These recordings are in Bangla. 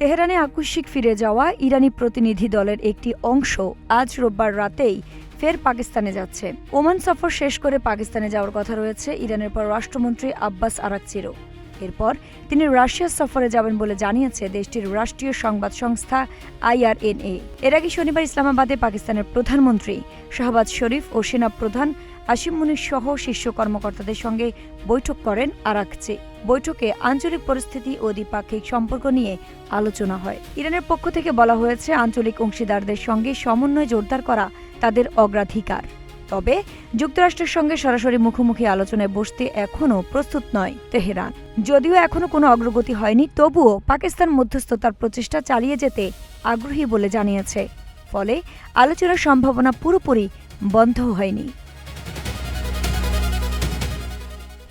তেহরানে আকস্মিক ফিরে যাওয়া ইরানি প্রতিনিধি দলের একটি অংশ আজ রোববার রাতেই ফের পাকিস্তানে যাচ্ছে। ওমান সফর শেষ করে পাকিস্তানে যাওয়ার কথা রয়েছে ইরানের পররাষ্ট্রমন্ত্রী আব্বাস আরাকচিরও। এরপর তিনি রাশিয়া সফরে যাবেন বলে জানিয়েছে দেশটির রাষ্ট্রীয় সংবাদ সংস্থা IRNA। এর আগে শনিবার ইসলামাবাদে পাকিস্তানের প্রধানমন্ত্রী শাহবাজ শরীফ ও সেনাপ্রধান আসিম মুনির সহ শীর্ষ কর্মকর্তাদের সঙ্গে বৈঠক করেন আরাকচি। বৈঠকে আঞ্চলিক পরিস্থিতি ও দ্বিপাক্ষিক সম্পর্ক নিয়ে আলোচনা হয়। ইরানের পক্ষ থেকে বলা হয়েছে আঞ্চলিক অংশীদারদের সঙ্গে সমন্বয় জোরদার করা তাদের অগ্রাধিকার। তবে যুক্তরাষ্ট্রের সঙ্গে সরাসরি মুখোমুখি আলোচনায় বসতে এখনও প্রস্তুত নয় তেহরান। যদিও এখনও কোনো অগ্রগতি হয়নি, তবুও পাকিস্তান মধ্যস্থতার প্রচেষ্টা চালিয়ে যেতে আগ্রহী বলে জানিয়েছে। ফলে আলোচনার সম্ভাবনা পুরোপুরি বন্ধ হয়নি।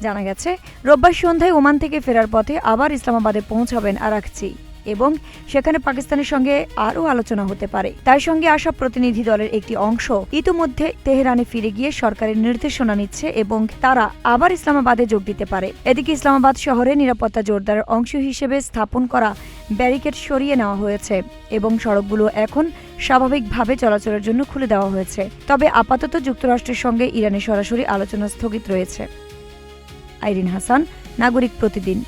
জানা গেছে, রোববার সন্ধ্যায় ওমান থেকে ফেরার পথে আবার ইসলামাবাদে পৌঁছাবেন আরাকচি এবং সেখানে পাকিস্তানের সঙ্গে আরও আলোচনা হতে পারে। তার সঙ্গে আসা প্রতিনিধি দলের একটি অংশ ইতিমধ্যে তেহরানে ফিরে গিয়ে সরকারের নির্দেশনা নিচ্ছে এবং তারা আবার ইসলামাবাদে যোগ দিতে পারে। এদিকে ইসলামাবাদ শহরে নিরাপত্তা জোরদারের অংশ হিসেবে স্থাপন করা ব্যারিকেড সরিয়ে নেওয়া হয়েছে এবং সড়কগুলো এখন স্বাভাবিকভাবে চলাচলের জন্য খুলে দেওয়া হয়েছে। তবে আপাতত যুক্তরাষ্ট্রের সঙ্গে ইরানের সরাসরি আলোচনা স্থগিত রয়েছে। আইরিন হাসান, নাগরিক প্রতিদিন।